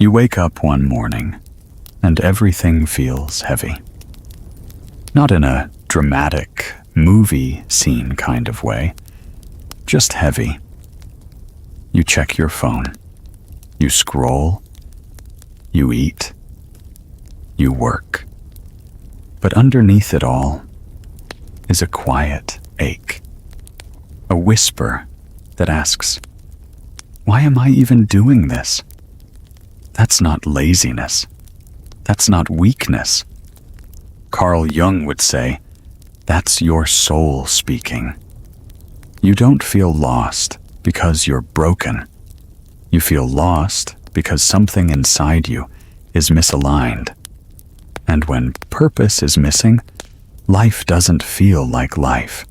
You wake up one morning, and everything feels heavy. Not in a dramatic, movie scene kind of way, just heavy. You check your phone. You scroll. You eat. You work. But underneath it all is a quiet ache. A whisper that asks, why am I even doing this? That's not laziness. That's not weakness. Carl Jung would say, that's your soul speaking. You don't feel lost because you're broken. You feel lost because something inside you is misaligned. And when purpose is missing, life doesn't feel like life.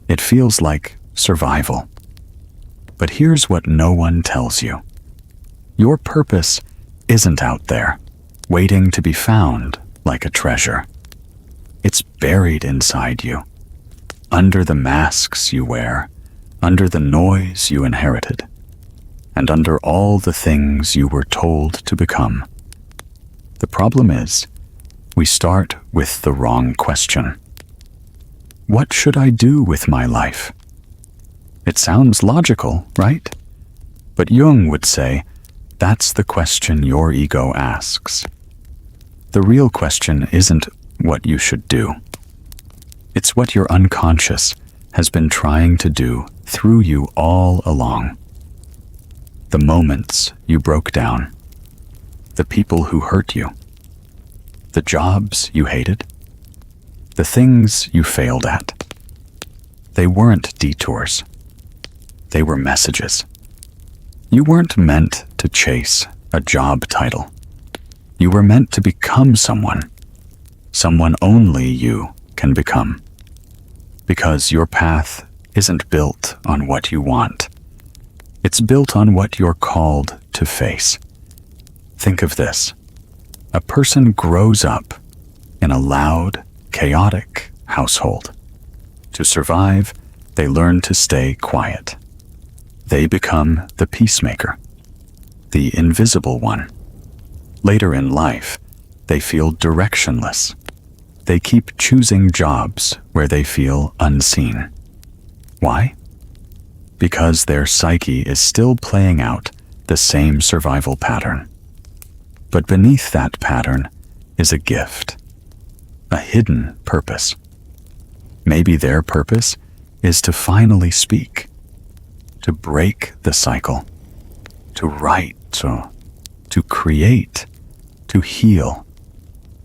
It feels like survival. But here's what no one tells you. Your purpose isn't out there, waiting to be found like a treasure. It's buried inside you, under the masks you wear, under the noise you inherited, and under all the things you were told to become. The problem is, we start with the wrong question. What should I do with my life? It sounds logical, right? But Jung would say, that's the question your ego asks. The real question isn't what you should do. It's what your unconscious has been trying to do through you all along. The moments you broke down, the people who hurt you, the jobs you hated, the things you failed at. They weren't detours. They were messages. You weren't meant to chase a job title. You were meant to become someone only you can become. Because your path isn't built on what you want. It's built on what you're called to face. Think of this. A person grows up in a loud, chaotic household. To survive, they learn to stay quiet. They become the peacemaker, the invisible one. Later in life, they feel directionless. They keep choosing jobs where they feel unseen. Why? Because their psyche is still playing out the same survival pattern. But beneath that pattern is a gift, a hidden purpose. Maybe their purpose is to finally speak, to break the cycle, to write, to create, to heal,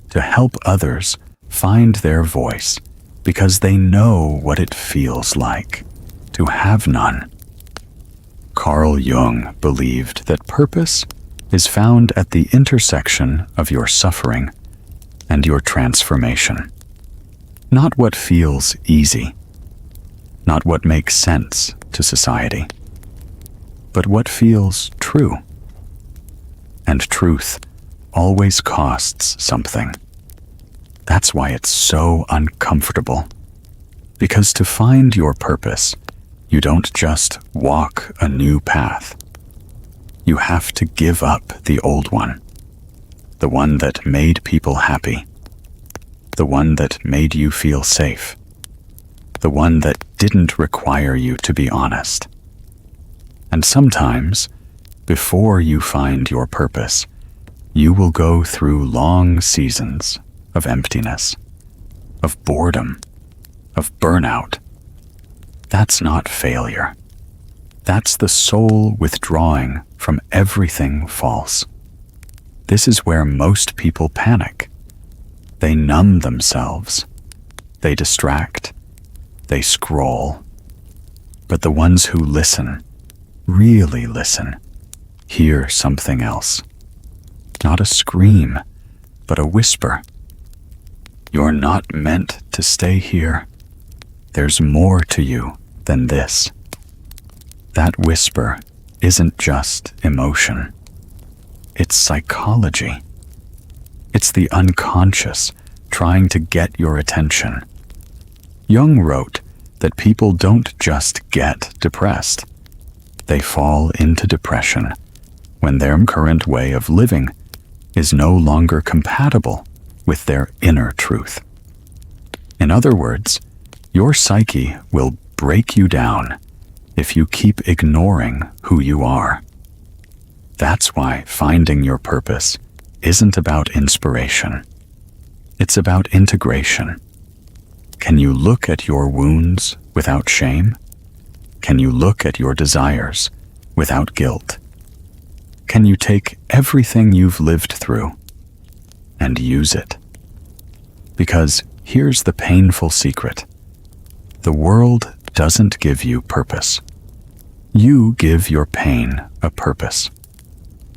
to help others find their voice because they know what it feels like to have none. Carl Jung believed that purpose is found at the intersection of your suffering and your transformation. Not what feels easy, not what makes sense to society, but what feels true. And truth always costs something. That's why it's so uncomfortable. Because to find your purpose, you don't just walk a new path. You have to give up the old one, the one that made people happy, the one that made you feel safe, the one that didn't require you to be honest. And sometimes, before you find your purpose, you will go through long seasons of emptiness, of boredom, of burnout. That's not failure. That's the soul withdrawing from everything false. This is where most people panic. They numb themselves. They distract. They scroll. But the ones who listen, really listen, hear something else. Not a scream, but a whisper. You're not meant to stay here. There's more to you than this. That whisper isn't just emotion. It's psychology. It's the unconscious trying to get your attention. Jung wrote that people don't just get depressed. They fall into depression when their current way of living is no longer compatible with their inner truth. In other words, your psyche will break you down if you keep ignoring who you are. That's why finding your purpose isn't about inspiration. It's about integration. Can you look at your wounds without shame? Can you look at your desires without guilt? Can you take everything you've lived through and use it? Because here's the painful secret. The world doesn't give you purpose. You give your pain a purpose.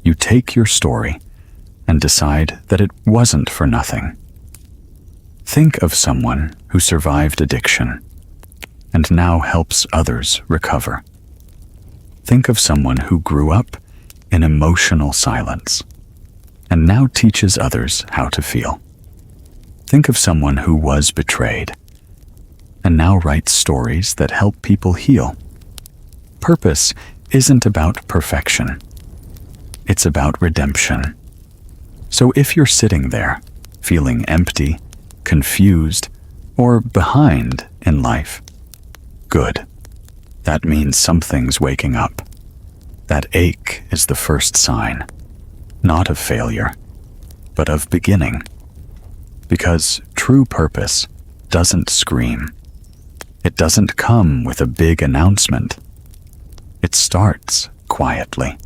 You take your story and decide that it wasn't for nothing. Think of someone who survived addiction and now helps others recover. Think of someone who grew up in emotional silence and now teaches others how to feel. Think of someone who was betrayed and now writes stories that help people heal. Purpose isn't about perfection. It's about redemption. So if you're sitting there, feeling empty, confused, or behind in life, good. That means something's waking up. That ache is the first sign, not of failure, but of beginning. Because true purpose doesn't scream. It doesn't come with a big announcement. It starts quietly.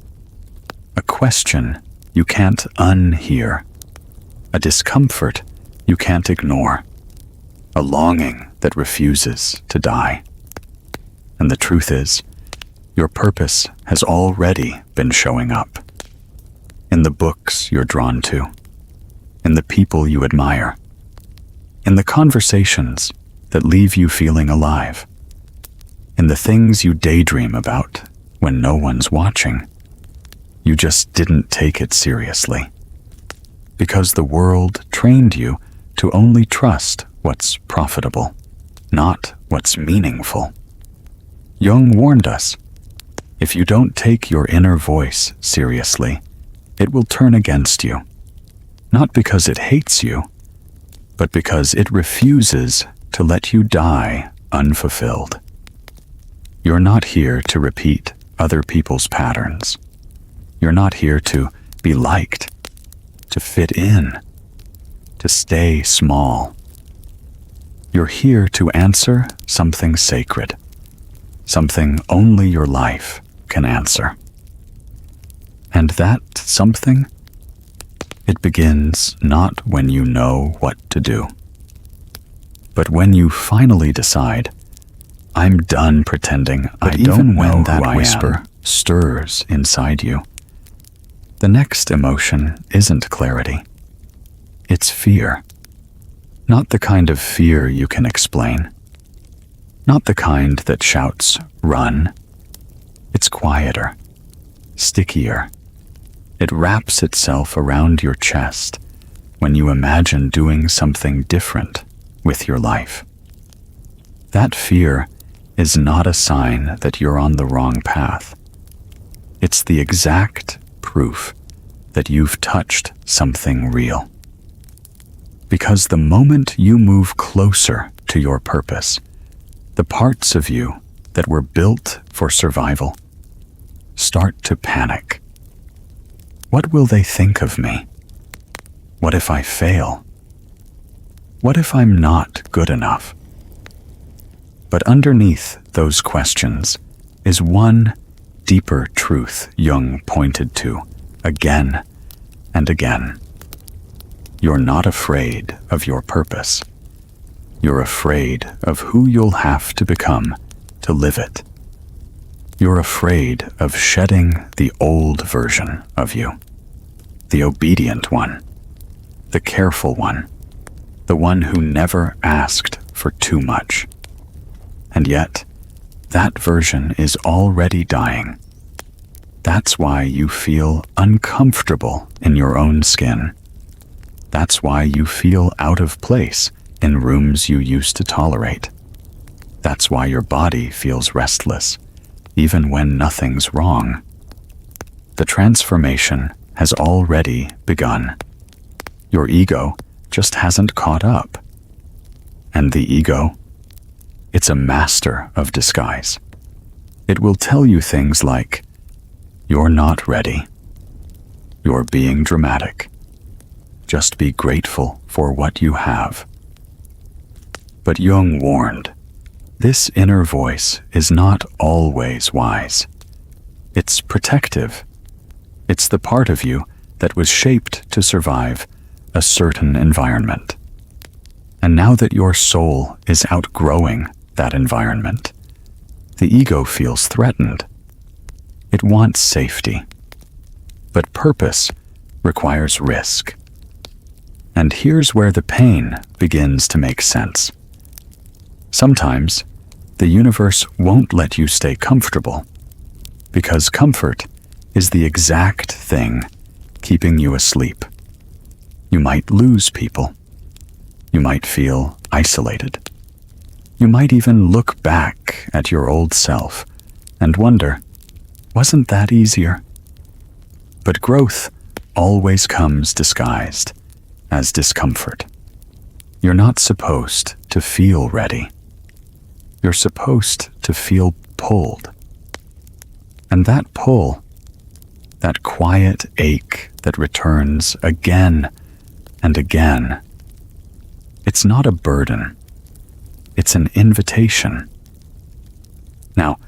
A question you can't unhear. A discomfort you can't ignore. A longing that refuses to die. And the truth is, your purpose has already been showing up. In the books you're drawn to. In the people you admire. In the conversations that leave you feeling alive. In the things you daydream about when no one's watching. You just didn't take it seriously. Because the world trained you to only trust what's profitable, not what's meaningful. Jung warned us, if you don't take your inner voice seriously, it will turn against you. Not because it hates you, but because it refuses to let you die unfulfilled. You're not here to repeat other people's patterns. You're not here to be liked, to fit in, to stay small. You're here to answer something sacred, something only your life can answer. And that something, it begins not when you know what to do, but when you finally decide, I'm done pretending I don't know who I am. But even when that whisper stirs inside you, the next emotion isn't clarity. It's fear. Not the kind of fear you can explain. Not the kind that shouts, run. It's quieter, stickier. It wraps itself around your chest when you imagine doing something different with your life. That fear is not a sign that you're on the wrong path. It's the exact proof that you've touched something real. Because the moment you move closer to your purpose, the parts of you that were built for survival start to panic. What will they think of me? What if I fail? What if I'm not good enough? But underneath those questions is one deeper truth Jung pointed to again and again. You're not afraid of your purpose. You're afraid of who you'll have to become to live it. You're afraid of shedding the old version of you, the obedient one, the careful one, the one who never asked for too much. And yet, that version is already dying. That's why you feel uncomfortable in your own skin. That's why you feel out of place in rooms you used to tolerate. That's why your body feels restless, even when nothing's wrong. the transformation has already begun. Your ego just hasn't caught up. And the ego, it's a master of disguise. It will tell you things like, "You're not ready. You're being dramatic. Just be grateful for what you have." But Jung warned, this inner voice is not always wise. It's protective. It's the part of you that was shaped to survive a certain environment. And now that your soul is outgrowing that environment, the ego feels threatened. It wants safety. But purpose requires risk. And here's where the pain begins to make sense. Sometimes, the universe won't let you stay comfortable, because comfort is the exact thing keeping you asleep. You might lose people. You might feel isolated. You might even look back at your old self and wonder, wasn't that easier? But growth always comes disguised as discomfort. You're not supposed to feel ready. You're supposed to feel pulled. And that pull, that quiet ache that returns again and again, it's not a burden. It's an invitation. Now,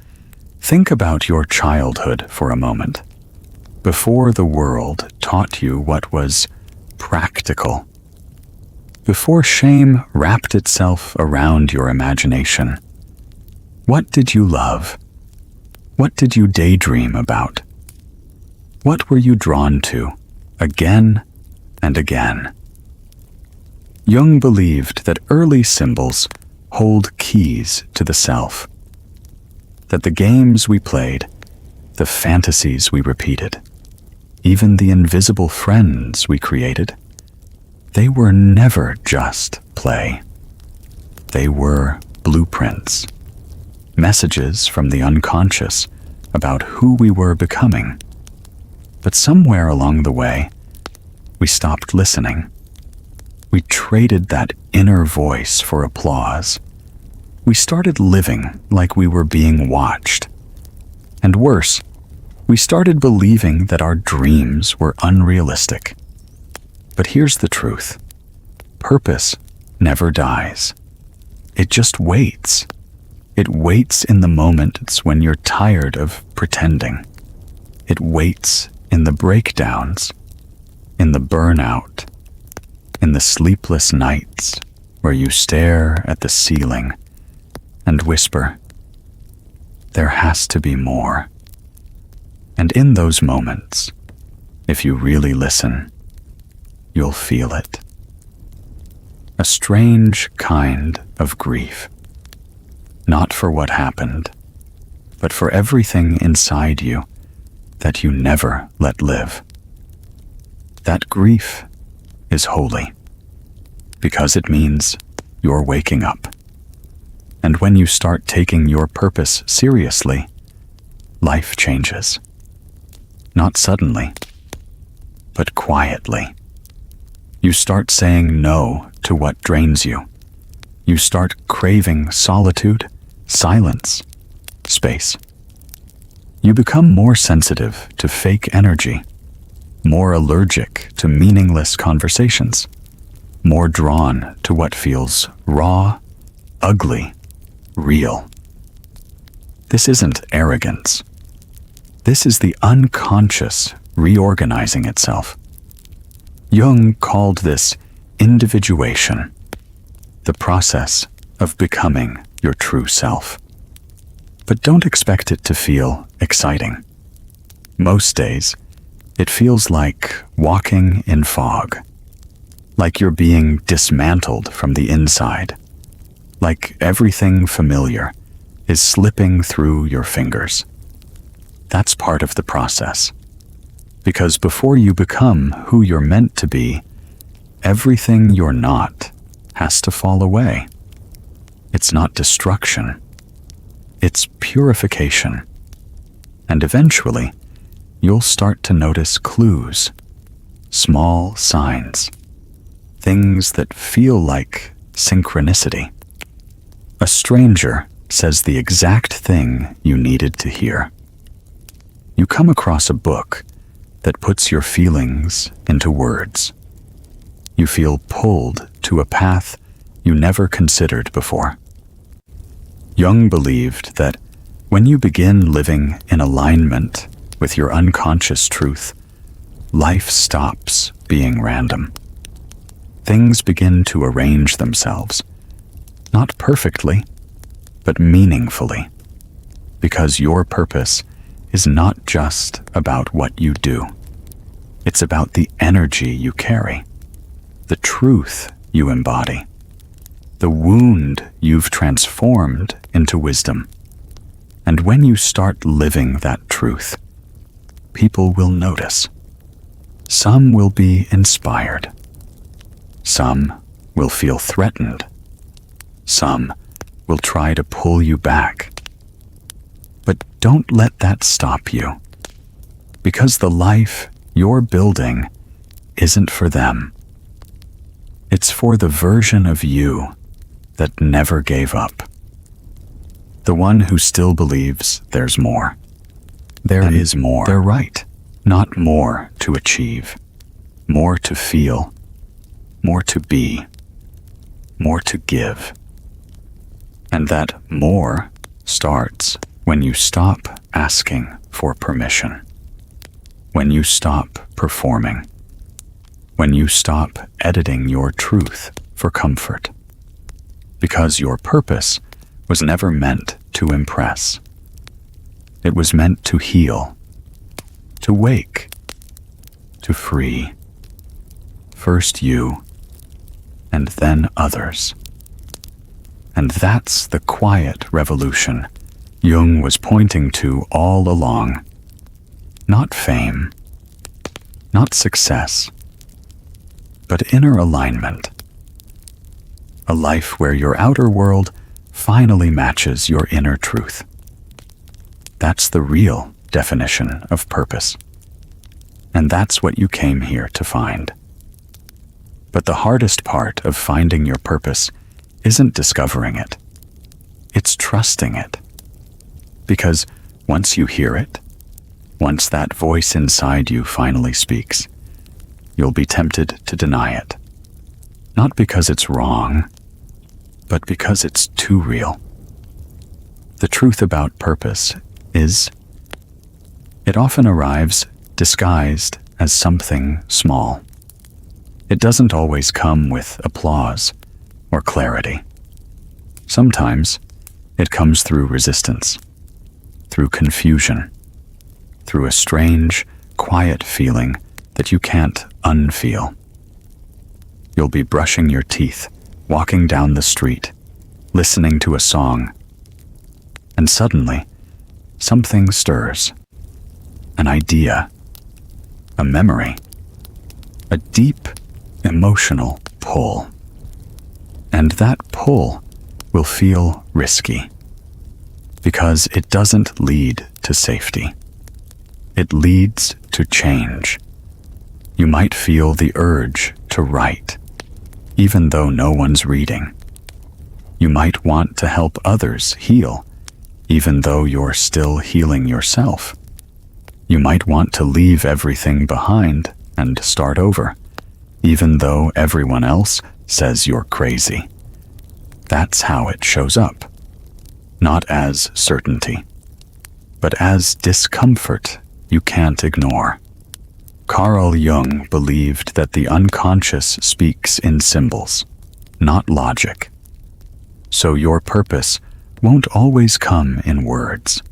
think about your childhood for a moment. Before the world taught you what was practical. Before shame wrapped itself around your imagination. What did you love? What did you daydream about? What were you drawn to again and again? Jung believed that early symbols hold keys to the self. That the games we played, the fantasies we repeated, even the invisible friends we created, they were never just play. They were blueprints. Messages from the unconscious about who we were becoming. But somewhere along the way, we stopped listening. We traded that inner voice for applause. We started living like we were being watched. And worse, we started believing that our dreams were unrealistic. But here's the truth. Purpose never dies. It just waits. It waits in the moments when you're tired of pretending. It waits in the breakdowns, in the burnout, in the sleepless nights where you stare at the ceiling and whisper, "There has to be more." And in those moments, if you really listen, you'll feel it. A strange kind of grief. Not for what happened, but for everything inside you that you never let live. That grief is holy, because it means you're waking up. And when you start taking your purpose seriously, life changes. Not suddenly, but quietly. You start saying no to what drains you. You start craving solitude, silence, space. You become more sensitive to fake energy, more allergic to meaningless conversations, more drawn to what feels raw, ugly, real. This isn't arrogance. This is the unconscious reorganizing itself. Jung called this individuation, the process of becoming your true self. But don't expect it to feel exciting. Most days, it feels like walking in fog, like you're being dismantled from the inside, like everything familiar is slipping through your fingers. That's part of the process. Because before you become who you're meant to be, everything you're not has to fall away. It's not destruction. It's purification. And eventually, you'll start to notice clues, small signs, things that feel like synchronicity. A stranger says the exact thing you needed to hear. You come across a book that puts your feelings into words. You feel pulled to a path you never considered before. Jung believed that when you begin living in alignment with your unconscious truth, life stops being random. Things begin to arrange themselves, not perfectly, but meaningfully, because your purpose is not just about what you do. It's about the energy you carry, the truth you embody, the wound you've transformed into wisdom. And when you start living that truth, people will notice. Some will be inspired. Some will feel threatened. Some will try to pull you back. But don't let that stop you, because the life you're building isn't for them. It's for the version of you that never gave up. The one who still believes there's more. There is more. They're right. Not more to achieve, more to feel, more to be, more to give. And that more starts when you stop asking for permission, when you stop performing, when you stop editing your truth for comfort. Because your purpose was never meant to impress. It was meant to heal, to wake, to free. First you, and then others. And that's the quiet revolution Jung was pointing to all along. Not fame, not success, but inner alignment. A life where your outer world finally matches your inner truth. That's the real definition of purpose. And that's what you came here to find. But the hardest part of finding your purpose isn't discovering it. It's trusting it. Because once you hear it, once that voice inside you finally speaks, you'll be tempted to deny it. Not because it's wrong, but because it's too real. The truth about purpose is, it often arrives disguised as something small. It doesn't always come with applause or clarity. Sometimes it comes through resistance, through confusion, through a strange, quiet feeling that you can't unfeel. You'll be brushing your teeth, walking down the street, listening to a song, and suddenly, something stirs. An idea, a memory, a deep emotional pull. And that pull will feel risky, because it doesn't lead to safety. It leads to change. You might feel the urge to write, even though no one's reading. You might want to help others heal, even though you're still healing yourself. You might want to leave everything behind and start over, even though everyone else says you're crazy. That's how it shows up. Not as certainty, but as discomfort you can't ignore. Carl Jung believed that the unconscious speaks in symbols, not logic. So your purpose won't always come in words.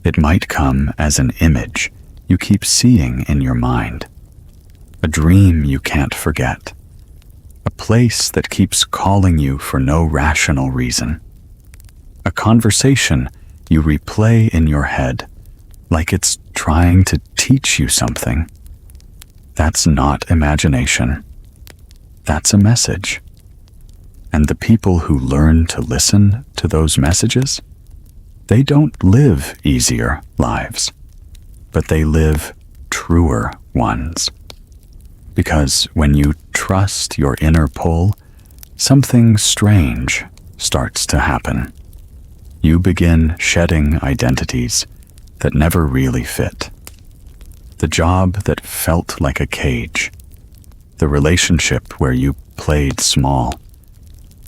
It might come as an image you keep seeing in your mind, a dream you can't forget, a place that keeps calling you for no rational reason, a conversation you replay in your head like it's trying to teach you something. That's not imagination. That's a message. And the people who learn to listen to those messages, they don't live easier lives, but they live truer ones. Because when you trust your inner pull, something strange starts to happen. You begin shedding identities that never really fit. The job that felt like a cage, the relationship where you played small,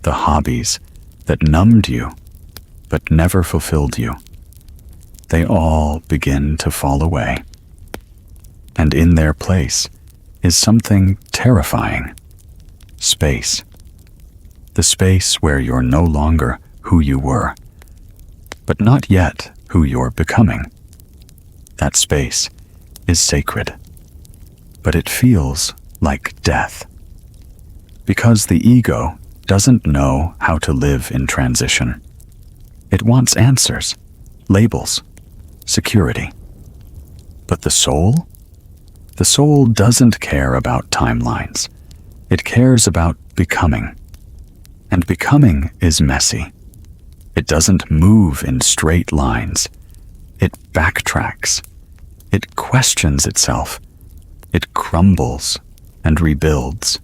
the hobbies that numbed you but never fulfilled you. They all begin to fall away. And in their place is something terrifying. Space. The space where you're no longer who you were, but not yet who you're becoming. That space is sacred, but it feels like death. Because the ego doesn't know how to live in transition. It wants answers, labels, security. But the soul? The soul doesn't care about timelines. It cares about becoming. And becoming is messy. It doesn't move in straight lines. It backtracks. It questions itself. It crumbles and rebuilds.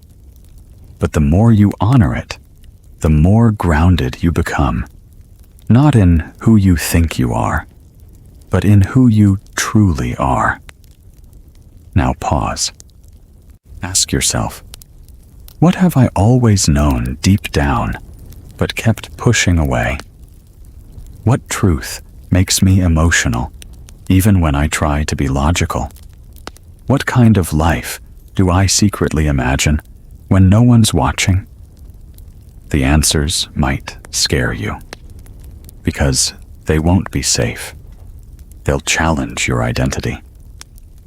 But the more you honor it, the more grounded you become. Not in who you think you are, but in who you truly are. Now pause. Ask yourself, what have I always known deep down, but kept pushing away? What truth makes me emotional, even when I try to be logical? What kind of life do I secretly imagine when no one's watching? The answers might scare you, because they won't be safe. They'll challenge your identity.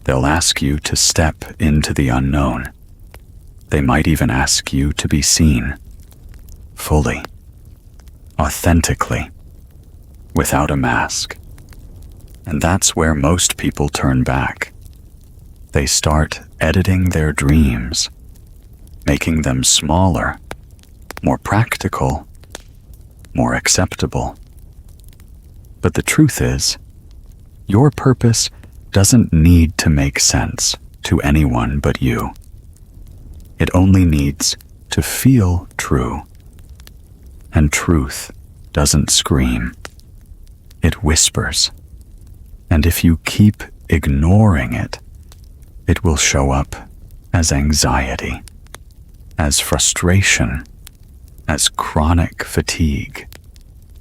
They'll ask you to step into the unknown. They might even ask you to be seen, fully, authentically, without a mask. And that's where most people turn back. They start editing their dreams, making them smaller, more practical, more acceptable. But the truth is, your purpose doesn't need to make sense to anyone but you. It only needs to feel true. And truth doesn't scream. It whispers. And if you keep ignoring it, it will show up as anxiety, as frustration, as chronic fatigue,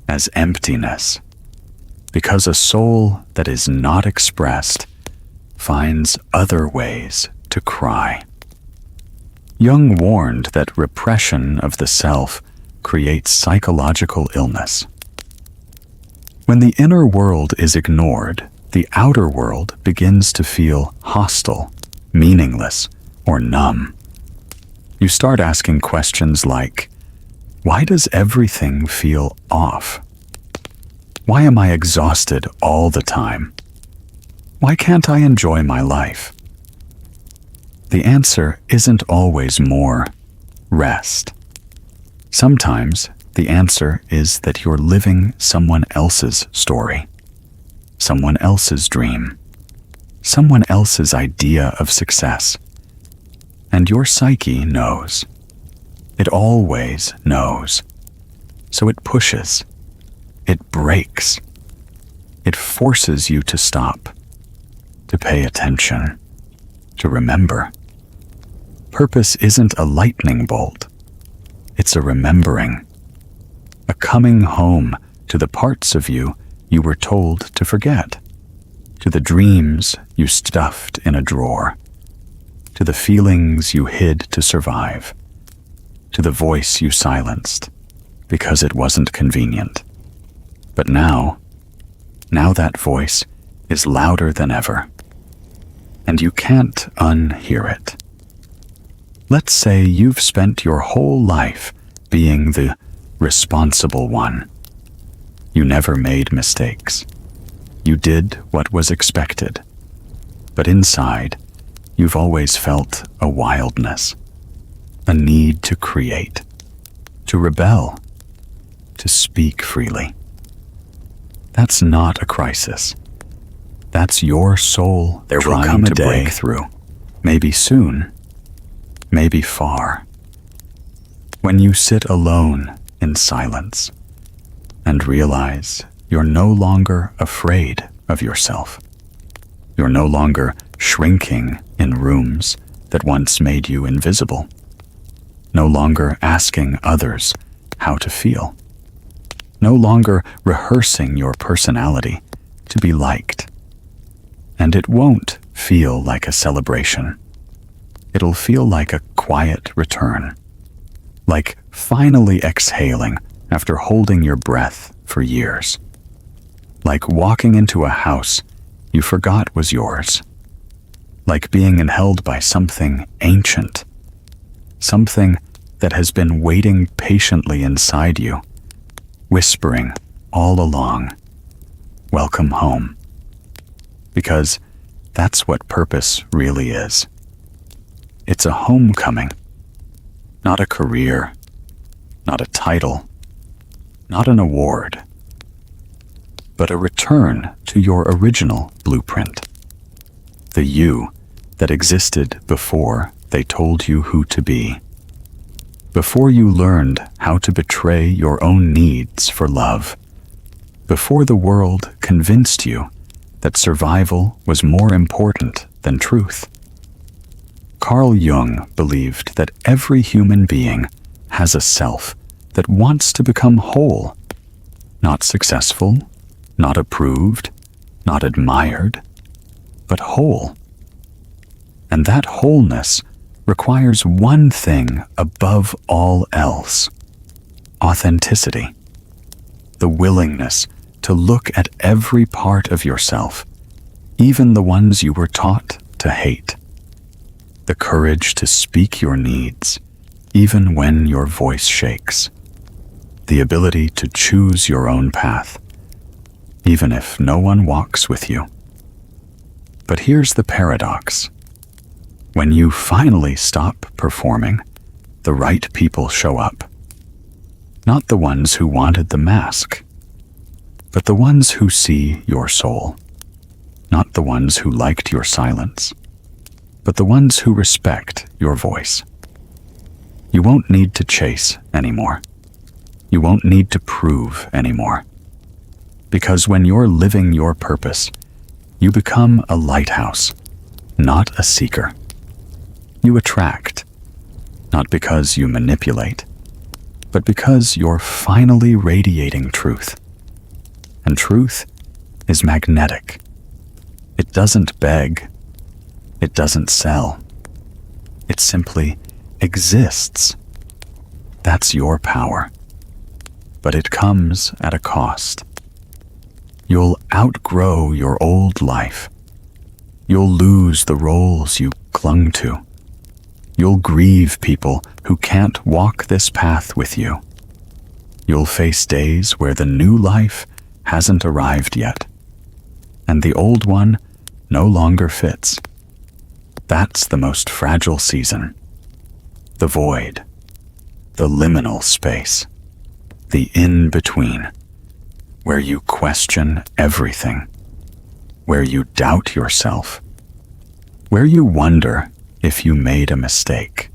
as emptiness. Because a soul that is not expressed finds other ways to cry. Jung warned that repression of the self creates psychological illness. When the inner world is ignored, the outer world begins to feel hostile, meaningless, or numb. You start asking questions like, why does everything feel off? Why am I exhausted all the time? Why can't I enjoy my life? The answer isn't always more rest. Sometimes the answer is that you're living someone else's story, someone else's dream, someone else's idea of success. And your psyche knows. It always knows. So it pushes. It breaks. It forces you to stop, to pay attention, to remember. Purpose isn't a lightning bolt. It's a remembering, a coming home to the parts of you you were told to forget, to the dreams you stuffed in a drawer, to the feelings you hid to survive, to the voice you silenced because it wasn't convenient. But now that voice is louder than ever, and you can't unhear it. Let's say you've spent your whole life being the responsible one. You never made mistakes. You did what was expected. But inside, you've always felt a wildness, a need to create, to rebel, to speak freely. That's not a crisis. That's your soul trying to break through. Maybe soon, maybe far. When you sit alone in silence and realize you're no longer afraid of yourself. You're no longer shrinking in rooms that once made you invisible. No longer asking others how to feel. No longer rehearsing your personality to be liked. And it won't feel like a celebration. It'll feel like a quiet return. Like finally exhaling after holding your breath for years. Like walking into a house you forgot was yours. Like being held by something ancient. Something that has been waiting patiently inside you, whispering all along, "Welcome home." Because that's what purpose really is. It's a homecoming, not a career, not a title, not an award, but a return to your original blueprint. The you that existed before they told you who to be. Before you learned how to betray your own needs for love. Before the world convinced you that survival was more important than truth. Carl Jung believed that every human being has a self that wants to become whole, not successful, not approved, not admired, but whole. And that wholeness requires one thing above all else: authenticity. The willingness to look at every part of yourself, even the ones you were taught to hate. The courage to speak your needs, even when your voice shakes. The ability to choose your own path, even if no one walks with you. But here's the paradox. When you finally stop performing, the right people show up. Not the ones who wanted the mask, but the ones who see your soul. Not the ones who liked your silence, but the ones who respect your voice. You won't need to chase anymore. You won't need to prove anymore. Because when you're living your purpose, you become a lighthouse, not a seeker. You attract, not because you manipulate, but because you're finally radiating truth. And truth is magnetic. It doesn't beg. It doesn't sell. It simply exists. That's your power. But it comes at a cost. You'll outgrow your old life. You'll lose the roles you clung to. You'll grieve people who can't walk this path with you. You'll face days where the new life hasn't arrived yet, and the old one no longer fits. That's the most fragile season. The void, the liminal space, the in-between, where you question everything, where you doubt yourself, where you wonder if you made a mistake.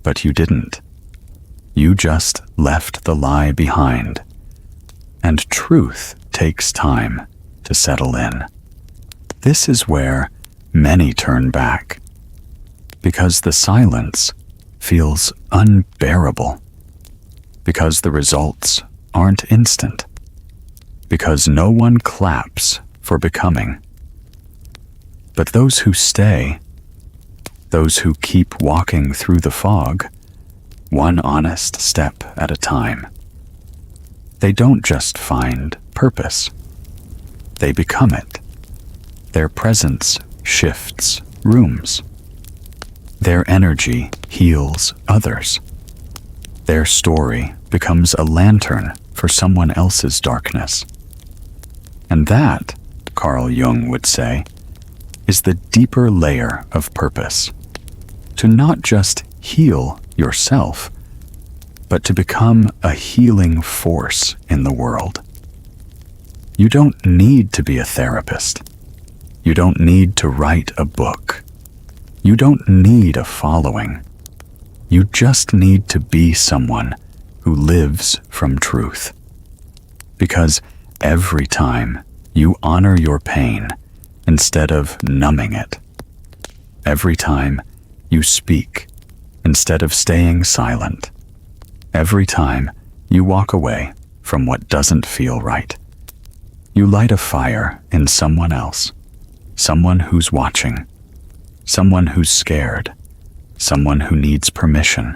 But you didn't. You just left the lie behind. And truth takes time to settle in. This is where many turn back, because the silence feels unbearable, because the results aren't instant, because no one claps for becoming. But those who stay, those who keep walking through the fog, one honest step at a time, they don't just find purpose, they become it. Their presence shifts rooms. Their energy heals others. Their story becomes a lantern for someone else's darkness. And that, Carl Jung would say, is the deeper layer of purpose. To not just heal yourself, but to become a healing force in the world. You don't need to be a therapist. You don't need to write a book. You don't need a following. You just need to be someone who lives from truth. Because every time you honor your pain instead of numbing it, every time you speak instead of staying silent, every time you walk away from what doesn't feel right, you light a fire in someone else, someone who's watching, someone who's scared, someone who needs permission.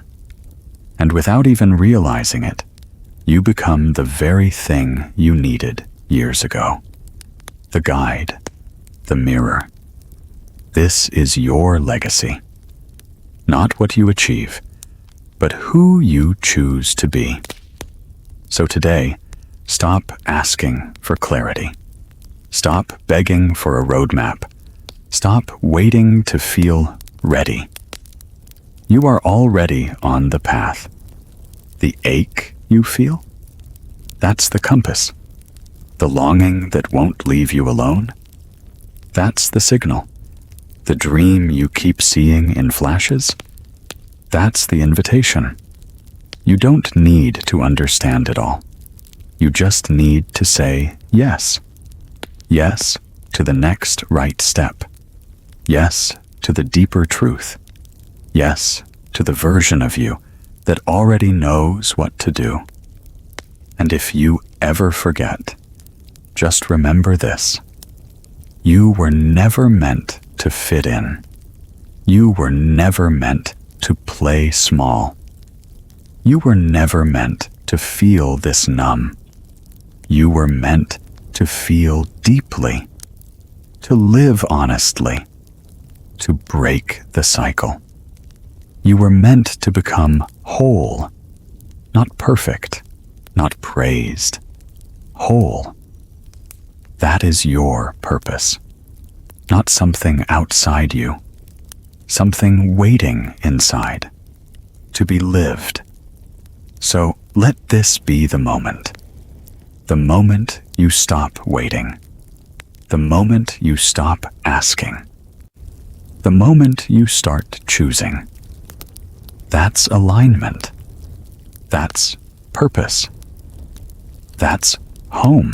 And without even realizing it, you become the very thing you needed years ago. The guide, the mirror. This is your legacy. Not what you achieve, but who you choose to be. So today, stop asking for clarity. Stop begging for a roadmap. Stop waiting to feel ready. You are already on the path. The ache you feel? That's the compass. The longing that won't leave you alone? That's the signal. The dream you keep seeing in flashes? That's the invitation. You don't need to understand it all. You just need to say yes. Yes to the next right step. Yes to the deeper truth. Yes to the version of you that already knows what to do. And if you ever forget, just remember this. You were never meant to fit in. You were never meant to play small. You were never meant to feel this numb. You were meant to feel deeply, to live honestly, to break the cycle. You were meant to become whole, not perfect, not praised, whole. That is your purpose, not something outside you, something waiting inside, to be lived. So let this be the moment you stop waiting, the moment you stop asking, the moment you start choosing. That's alignment. That's purpose. That's home.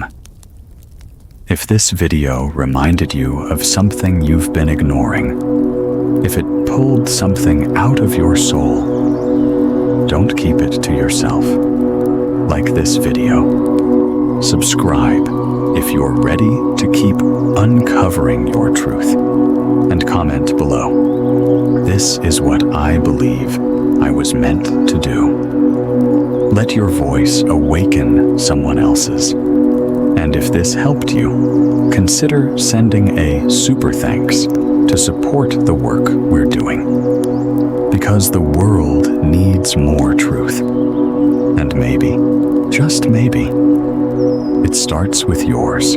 If this video reminded you of something you've been ignoring, if it pulled something out of your soul, don't keep it to yourself. Like this video. Subscribe if you're ready to keep uncovering your truth. And comment below. This is what I believe I was meant to do. Let your voice awaken someone else's. And if this helped you, consider sending a super thanks to support the work we're doing. Because the world needs more truth. And maybe, just maybe, it starts with yours.